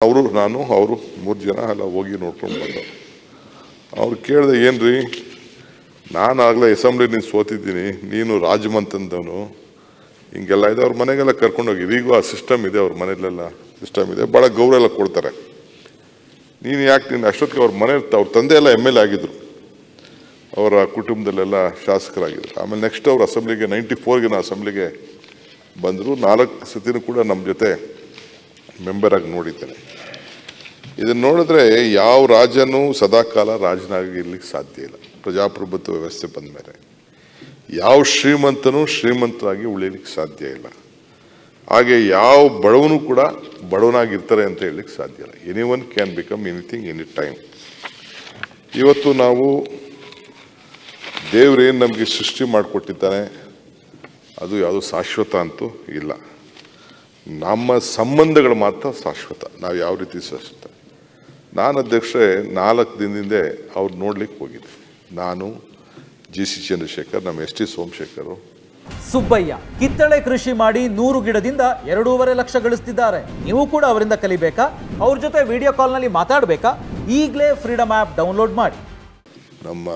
ಅವರು ನಾನು ಅವರು 3 ಜನ ಎಲ್ಲ ಹೋಗಿ ನೋಡ್ಕೊಂಡು ಬಂದವು. ಅವ್ರು ಕೇಳಿದೆ, ಏನ್ರಿ ನಾನು ಆಗಲೇ ಅಸೆಂಬ್ಲಿ ಸೋತಿದ್ದೀನಿ, ನೀನು ರಾಜಮಂತಂದವನು, ಹಿಂಗೆಲ್ಲ ಇದೆ. ಅವ್ರ ಮನೆಗೆಲ್ಲ ಕರ್ಕೊಂಡೋಗಿದ್ದು, ಈಗೂ ಆ ಸಿಸ್ಟಮ್ ಇದೆ, ಅವ್ರ ಮನೆಯಲ್ಲೆಲ್ಲ ಸಿಸ್ಟಮ್ ಇದೆ, ಭಾಳ ಗೌರವ ಎಲ್ಲ ಕೊಡ್ತಾರೆ. ನೀನು ಯಾಕೆ ನೀನು ಅಷ್ಟೊತ್ತಿಗೆ ಅವ್ರ ಮನೆ ಅವ್ರ ತಂದೆ ಎಲ್ಲ MLA ಆಗಿದ್ರು, ಅವರ ಕುಟುಂಬದಲ್ಲೆಲ್ಲ ಶಾಸಕರಾಗಿದ್ರು. ಆಮೇಲೆ ನೆಕ್ಸ್ಟ್ ಅವ್ರು ಅಸೆಂಬ್ಲಿಗೆ 94ಗೆ ಅಸೆಂಬ್ಲಿಗೆ ಬಂದರು. 4 ಸತಿನೂ ಕೂಡ ನಮ್ಮ ಜೊತೆ ಮೆಂಬರ್ ಆಗಿ ನೋಡಿದ್ದೇನೆ. ಇದನ್ನು ನೋಡಿದ್ರೆ ಯಾವ ರಾಜನೂ ಸದಾಕಾಲ ರಾಜನಾಗಿ ಇರ್ಲಿಕ್ಕೆ ಸಾಧ್ಯ ಇಲ್ಲ. ಪ್ರಜಾಪ್ರಭುತ್ವ ವ್ಯವಸ್ಥೆ ಬಂದ ಮೇಲೆ ಯಾವ ಶ್ರೀಮಂತನೂ ಶ್ರೀಮಂತರಾಗಿ ಉಳಿಲಿಕ್ಕೆ ಸಾಧ್ಯ ಇಲ್ಲ. ಹಾಗೆ ಯಾವ ಬಡವನು ಕೂಡ ಬಡವನಾಗಿರ್ತಾರೆ ಅಂತ ಹೇಳಲಿಕ್ಕೆ ಸಾಧ್ಯ ಇಲ್ಲ. Anyone can become anything any time. ಇವತ್ತು ನಾವು ದೇವರೇನು ನಮಗೆ ಸೃಷ್ಟಿ ಮಾಡಿಕೊಟ್ಟಿದ್ದಾನೆ ಅದು ಯಾವುದು ಶಾಶ್ವತ ಅಂತೂ ಇಲ್ಲ. ನಮ್ಮ ಸಂಬಂಧಗಳು ಮಾತ್ರ ಶಾಶ್ವತ. ನಾವು ಯಾವ ರೀತಿ ಶಾಶ್ವತ. ನಾನು ಅಧ್ಯಕ್ಷರೇ 4 ದಿನದಿಂದ ಅವ್ರು ನೋಡ್ಲಿಕ್ಕೆ ಹೋಗಿದ್ದೆ. ನಾನು GC ಚಂದ್ರಶೇಖರ್, ನಮ್ಮ ST ಸೋಮಶೇಖರ್. ಸುಬ್ಬಯ್ಯ ಕಿತ್ತಳೆ ಕೃಷಿ ಮಾಡಿ 100 ಗಿಡದಿಂದ 2.5 ಲಕ್ಷ ಗಳಿಸ್ತಿದ್ದಾರೆ. ನೀವು ಕೂಡ ಅವರಿಂದ ಕಲಿಬೇಕಾ? ಅವ್ರ ಜೊತೆ ವಿಡಿಯೋ ಕಾಲ್ನಲ್ಲಿ ಮಾತಾಡಬೇಕಾ? ಈಗಲೇ ಫ್ರೀಡಮ್ ಆ್ಯಪ್ ಡೌನ್ಲೋಡ್ ಮಾಡಿ. ನಮ್ಮ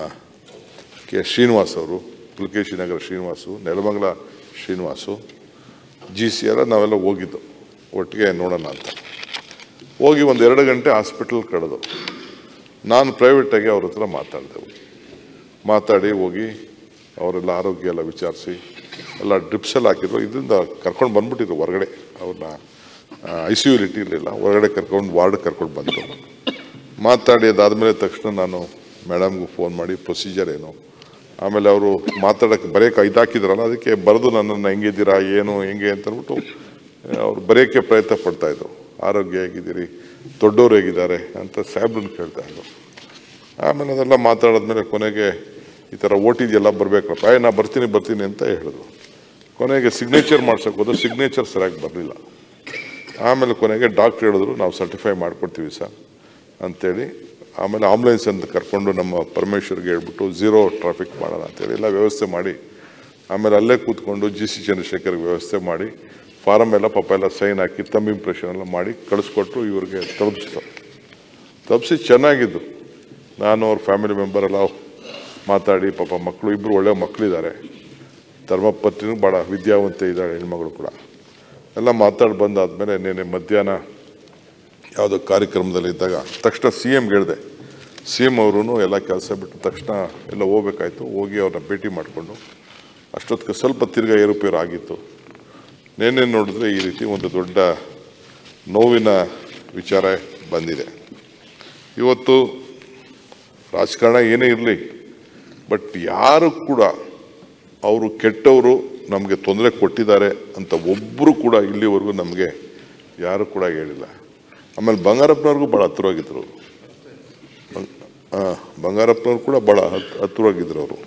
ಶ್ರೀನಿವಾಸ್ ಅವರು, ಪುಲಕೇಶಿ ನಗರ ಶ್ರೀನಿವಾಸು, ನೆಲಮಂಗಲ ಶ್ರೀನಿವಾಸು, GC ಎಲ್ಲ ನಾವೆಲ್ಲ ಹೋಗಿದ್ದು ಒಟ್ಟಿಗೆ ನೋಡೋಣ ಅಂತ. ಹೋಗಿ 1-2 ಗಂಟೆ ಹಾಸ್ಪಿಟಲ್ ಕಳೆದು ನಾನು ಪ್ರೈವೇಟಾಗಿ ಅವ್ರ ಹತ್ರ ಮಾತಾಡಿ ಹೋಗಿ ಅವರೆಲ್ಲ ಆರೋಗ್ಯ ಎಲ್ಲ ವಿಚಾರಿಸಿ ಎಲ್ಲ ಡ್ರಿಪ್ಸ್ ಎಲ್ಲ ಹಾಕಿದ್ರು. ಇದರಿಂದ ಕರ್ಕೊಂಡು ಬಂದ್ಬಿಟ್ಟಿದ್ರು ಹೊರಗಡೆ. ಅವ್ರನ್ನ ICU ಇಟ್ಟಿರಲಿಲ್ಲ, ಹೊರಗಡೆ ವಾರ್ಡ್ ಕರ್ಕೊಂಡು ಬಂದರು. ಮಾತಾಡಿ ಅದಾದಮೇಲೆ ತಕ್ಷಣ ನಾನು ಮೇಡಮ್ಗೂ ಫೋನ್ ಮಾಡಿ ಪ್ರೊಸೀಜರ್ ಏನು, ಆಮೇಲೆ ಅವರು ಮಾತಾಡೋಕ್ಕೆ ಬರೆಯೋಕ್ಕೆ ಇದಾಕಿದ್ರಲ್ಲ, ಅದಕ್ಕೆ ಬರೆದು ನನ್ನನ್ನು ಹೆಂಗಿದ್ದೀರಾ ಏನು ಹೆಂಗೆ ಅಂತ ಅಂದ್ಬಿಟ್ಟು ಅವ್ರು ಬರೆಯೋಕ್ಕೆ ಪ್ರಯತ್ನ ಪಡ್ತಾಯಿದ್ರು. ಆರೋಗ್ಯ ಹೇಗಿದ್ದೀರಿ, ದೊಡ್ಡವರು ಹೇಗಿದ್ದಾರೆ ಅಂತ ಸಾಹೇಬ್ರನ್ನ ಕೇಳ್ತಾಯಿದ್ರು. ಆಮೇಲೆ ಅದೆಲ್ಲ ಮಾತಾಡಿದ್ಮೇಲೆ ಕೊನೆಗೆ ಈ ಥರ ಓಟಿದೆಲ್ಲ ಬರಬೇಕಪ್ಪ, ನಾ ಬರ್ತೀನಿ ಅಂತ ಹೇಳಿದ್ರು. ಕೊನೆಗೆ ಸಿಗ್ನೇಚರ್ ಮಾಡ್ಸೋಕೆ ಹೋದ್ರೆ ಸಿಗ್ನೇಚರ್ ಸರಿಯಾಗಿ ಬರಲಿಲ್ಲ. ಆಮೇಲೆ ಕೊನೆಗೆ ಡಾಕ್ಟ್ರ್ ಹೇಳಿದ್ರು, ನಾವು ಸರ್ಟಿಫೈ ಮಾಡ್ಕೊಡ್ತೀವಿ ಸರ್ ಅಂಥೇಳಿ. ಆಮೇಲೆ ಆಂಬುಲೆನ್ಸ್ ಅಂತ ಕರ್ಕೊಂಡು ನಮ್ಮ ಪರಮೇಶ್ವರ್ಗೆ ಹೇಳ್ಬಿಟ್ಟು 0 ಟ್ರಾಫಿಕ್ ಮಾಡೋಣ ಅಂತೇಳಿ ಎಲ್ಲ ವ್ಯವಸ್ಥೆ ಮಾಡಿ, ಆಮೇಲೆ ಅಲ್ಲೇ ಕೂತ್ಕೊಂಡು GC ಚಂದ್ರಶೇಖರ್ಗೆ ವ್ಯವಸ್ಥೆ ಮಾಡಿ ಫಾರಮ್ ಎಲ್ಲ ಪಾಪ ಎಲ್ಲ ಸೈನ್ ಹಾಕಿ ತಮ್ಮ ಇಂಪ್ರೆಷನ್ ಎಲ್ಲ ಮಾಡಿ ಕಳಿಸ್ಕೊಟ್ಟು ಇವ್ರಿಗೆ ತಲುಪಿಸಿ ಚೆನ್ನಾಗಿದ್ದು. ನಾನು ಅವ್ರ ಫ್ಯಾಮಿಲಿ ಮೆಂಬರ್ ಎಲ್ಲ ಮಾತಾಡಿ, ಪಾಪ ಮಕ್ಕಳು 2 ಒಳ್ಳೆ ಮಕ್ಕಳಿದ್ದಾರೆ, ಧರ್ಮಪತ್ನಿನೂ ಭಾಳ ವಿದ್ಯಾವಂತೆ ಇದ್ದಾಳೆ, ಹೆಣ್ಮಗಳು ಕೂಡ. ಎಲ್ಲ ಮಾತಾಡಿ ಬಂದಾದಮೇಲೆ ನೆನ್ನೆ ಮಧ್ಯಾಹ್ನ ಯಾವುದೋ ಕಾರ್ಯಕ್ರಮದಲ್ಲಿದ್ದಾಗ ತಕ್ಷಣ CMಗೆ ಹೇಳಿದೆ. CM ಅವರು ಎಲ್ಲ ಕೆಲಸ ಬಿಟ್ಟು ತಕ್ಷಣ ಎಲ್ಲ ಹೋಗ್ಬೇಕಾಯ್ತು. ಹೋಗಿ ಅವ್ರನ್ನ ಭೇಟಿ ಮಾಡಿಕೊಂಡು ಅಷ್ಟೊತ್ತಿಗೆ ಸ್ವಲ್ಪ ತಿರ್ಗಾ ಏರುಪೇರು ಆಗಿತ್ತು. ನೆನ್ನೆ ನೋಡಿದ್ರೆ ಈ ರೀತಿ ಒಂದು ದೊಡ್ಡ ನೋವಿನ ವಿಚಾರ ಬಂದಿದೆ. ಇವತ್ತು ರಾಜಕಾರಣ ಏನೇ ಇರಲಿ, ಬಟ್ ಯಾರು ಕೂಡ ಅವರು ಕೆಟ್ಟವರು ನಮಗೆ ತೊಂದರೆ ಕೊಟ್ಟಿದ್ದಾರೆ ಅಂತ ಒಬ್ಬರು ಕೂಡ ಇಲ್ಲಿವರೆಗೂ ನಮಗೆ ಯಾರು ಕೂಡ ಹೇಳಿಲ್ಲ. ಆಮೇಲೆ ಬಂಗಾರಪ್ಪನವ್ರಿಗೂ ಭಾಳ ಹತ್ತಿರವಾಗಿದ್ದರು. ಬಂಗಾರಪ್ಪನವ್ರು ಕೂಡ ಭಾಳ ಹತ್ತಿರವಾಗಿದ್ದರು. ಅವರು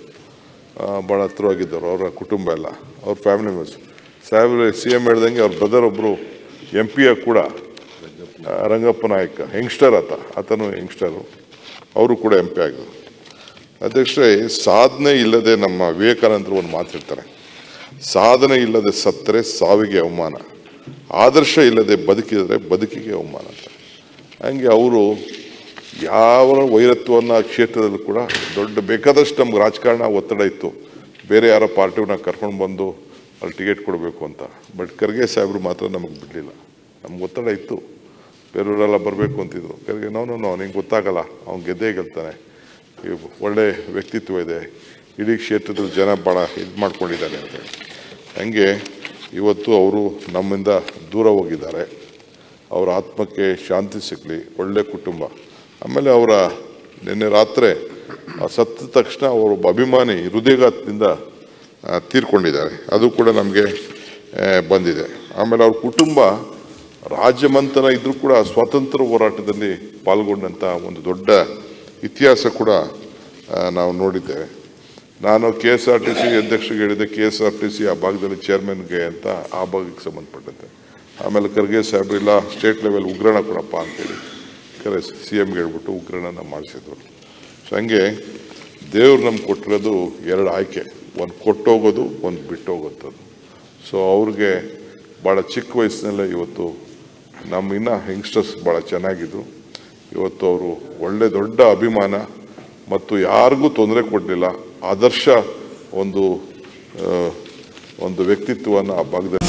ಭಾಳ ಹತ್ತಿರವಾಗಿದ್ದರು, ಅವರ ಕುಟುಂಬ ಎಲ್ಲ, ಅವ್ರ ಫ್ಯಾಮಿಲಿ ಮೆಂಬರ್ಸ್. ಸಾಹೇಬ್ರು CM ಹೇಳ್ದಂಗೆ ಅವ್ರ ಬ್ರದರ್ ಒಬ್ಬರು MP ಕೂಡ, ರಂಗಪ್ಪ ನಾಯಕ, ಯಂಗ್ಸ್ಟರ್ ಆತನು ಯಂಗ್ಸ್ಟರು, ಅವರು ಕೂಡ MP ಆಗಿದ್ರು. ಅಧ್ಯಕ್ಷರೇ, ಸಾಧನೆ ಇಲ್ಲದೆ ನಮ್ಮ ವಿವೇಕಾನಂದರು ಒಂದು ಮಾತಿರ್ತಾರೆ, ಸಾಧನೆ ಇಲ್ಲದೆ ಸತ್ತರೆ ಸಾವಿಗೆ ಅವಮಾನ, ಆದರ್ಶ ಇಲ್ಲದೆ ಬದುಕಿದರೆ ಬದುಕಿಗೆ ಅವಮಾನ ಅಂತ. ಹಂಗೆ ಅವರು ಯಾವ ವೈರತ್ವವನ್ನು ಕ್ಷೇತ್ರದಲ್ಲೂ ಕೂಡ ದೊಡ್ಡ ಬೇಕಾದಷ್ಟು ನಮ್ಗೆ ರಾಜಕಾರಣ ಒತ್ತಡ ಇತ್ತು, ಬೇರೆ ಯಾರೋ ಪಾರ್ಟಿಯವ್ರನ್ನ ಕರ್ಕೊಂಡು ಬಂದು ಅಲ್ಲಿ ಟಿಕೆಟ್ ಕೊಡಬೇಕು ಅಂತ. ಬಟ್ ಖರ್ಗೆ ಸಾಹೇಬರು ಮಾತ್ರ ನಮಗೆ ಬಿಡಲಿಲ್ಲ. ನಮ್ಗೆ ಒತ್ತಡ ಇತ್ತು, ಬೇರೆಯವರೆಲ್ಲ ಬರಬೇಕು ಅಂತಿದ್ರು. ಖರ್ಗೆ ನಾವು ನಿಂಗೆ ಗೊತ್ತಾಗಲ್ಲ, ಅವ್ನು ಗೆದ್ದೇ ಗೆಲ್ತಾನೆ, ಒಳ್ಳೆ ವ್ಯಕ್ತಿತ್ವ ಇದೆ, ಇಡೀ ಕ್ಷೇತ್ರದಲ್ಲಿ ಜನ ಭಾಳ ಇದು ಮಾಡ್ಕೊಂಡಿದ್ದಾರೆ ಅಂತೇಳಿ. ಹಂಗೆ ಇವತ್ತು ಅವರು ನಮ್ಮಿಂದ ದೂರ ಹೋಗಿದ್ದಾರೆ. ಅವರ ಆತ್ಮಕ್ಕೆ ಶಾಂತಿ ಸಿಗಲಿ, ಒಳ್ಳೆ ಕುಟುಂಬ. ಆಮೇಲೆ ಅವರ ನಿನ್ನೆ ರಾತ್ರಿ ಸತ್ತ ತಕ್ಷಣ ಅವರೊಬ್ಬ ಅಭಿಮಾನಿ ಹೃದಯಘಾತದಿಂದ ತೀರ್ಕೊಂಡಿದ್ದಾರೆ, ಅದು ಕೂಡ ನಮಗೆ ಬಂದಿದೆ. ಆಮೇಲೆ ಅವ್ರ ಕುಟುಂಬ ರಾಜಮಂತನ ಇದ್ರೂ ಕೂಡ ಸ್ವಾತಂತ್ರ್ಯ ಹೋರಾಟದಲ್ಲಿ ಪಾಲ್ಗೊಂಡಂಥ ಒಂದು ದೊಡ್ಡ ಇತಿಹಾಸ ಕೂಡ ನಾವು ನೋಡಿದ್ದೇವೆ. ನಾನು KSRTC ಅಧ್ಯಕ್ಷರಿಗೆ ಹೇಳಿದೆ, KSRTC ಆ ಭಾಗದಲ್ಲಿ ಚೇರ್ಮನ್ಗೆ ಅಂತ, ಆ ಭಾಗಕ್ಕೆ ಸಂಬಂಧಪಟ್ಟಂತೆ. ಆಮೇಲೆ ಖರ್ಗೆ ಸಾಹೇಬ್ರು ಇಲ್ಲ ಸ್ಟೇಟ್ ಲೆವೆಲ್ ಉಗ್ರಾಣ ಕೊಡಪ್ಪ ಅಂತೇಳಿ CMಗೆ ಹೇಳ್ಬಿಟ್ಟು ಉಗ್ರಾಣನ ಮಾಡಿಸಿದ್ರು. ಸೊ ಹಂಗೆ ದೇವ್ರು ನಮ್ಗೆ ಕೊಟ್ಟಿರೋದು 2 ಆಯ್ಕೆ, ಒಂದು ಕೊಟ್ಟೋಗೋದು, ಒಂದು ಬಿಟ್ಟೋಗೋದು. ಸೊ ಅವ್ರಿಗೆ ಭಾಳ ಚಿಕ್ಕ ವಯಸ್ಸಿನಲ್ಲೇ ಇವತ್ತು ನಮ್ಮ ಇನ್ನು ಯಂಗ್ಸ್ಟರ್ಸ್ ಭಾಳ ಚೆನ್ನಾಗಿದ್ರು. ಇವತ್ತು ಅವರು ಒಳ್ಳೆ ದೊಡ್ಡ ಅಭಿಮಾನ ಮತ್ತು ಯಾರಿಗೂ ತೊಂದರೆ ಕೊಡಲಿಲ್ಲ, ಆದರ್ಶ ಒಂದು ವ್ಯಕ್ತಿತ್ವವನ್ನು ಆ ಭಾಗದಲ್ಲಿ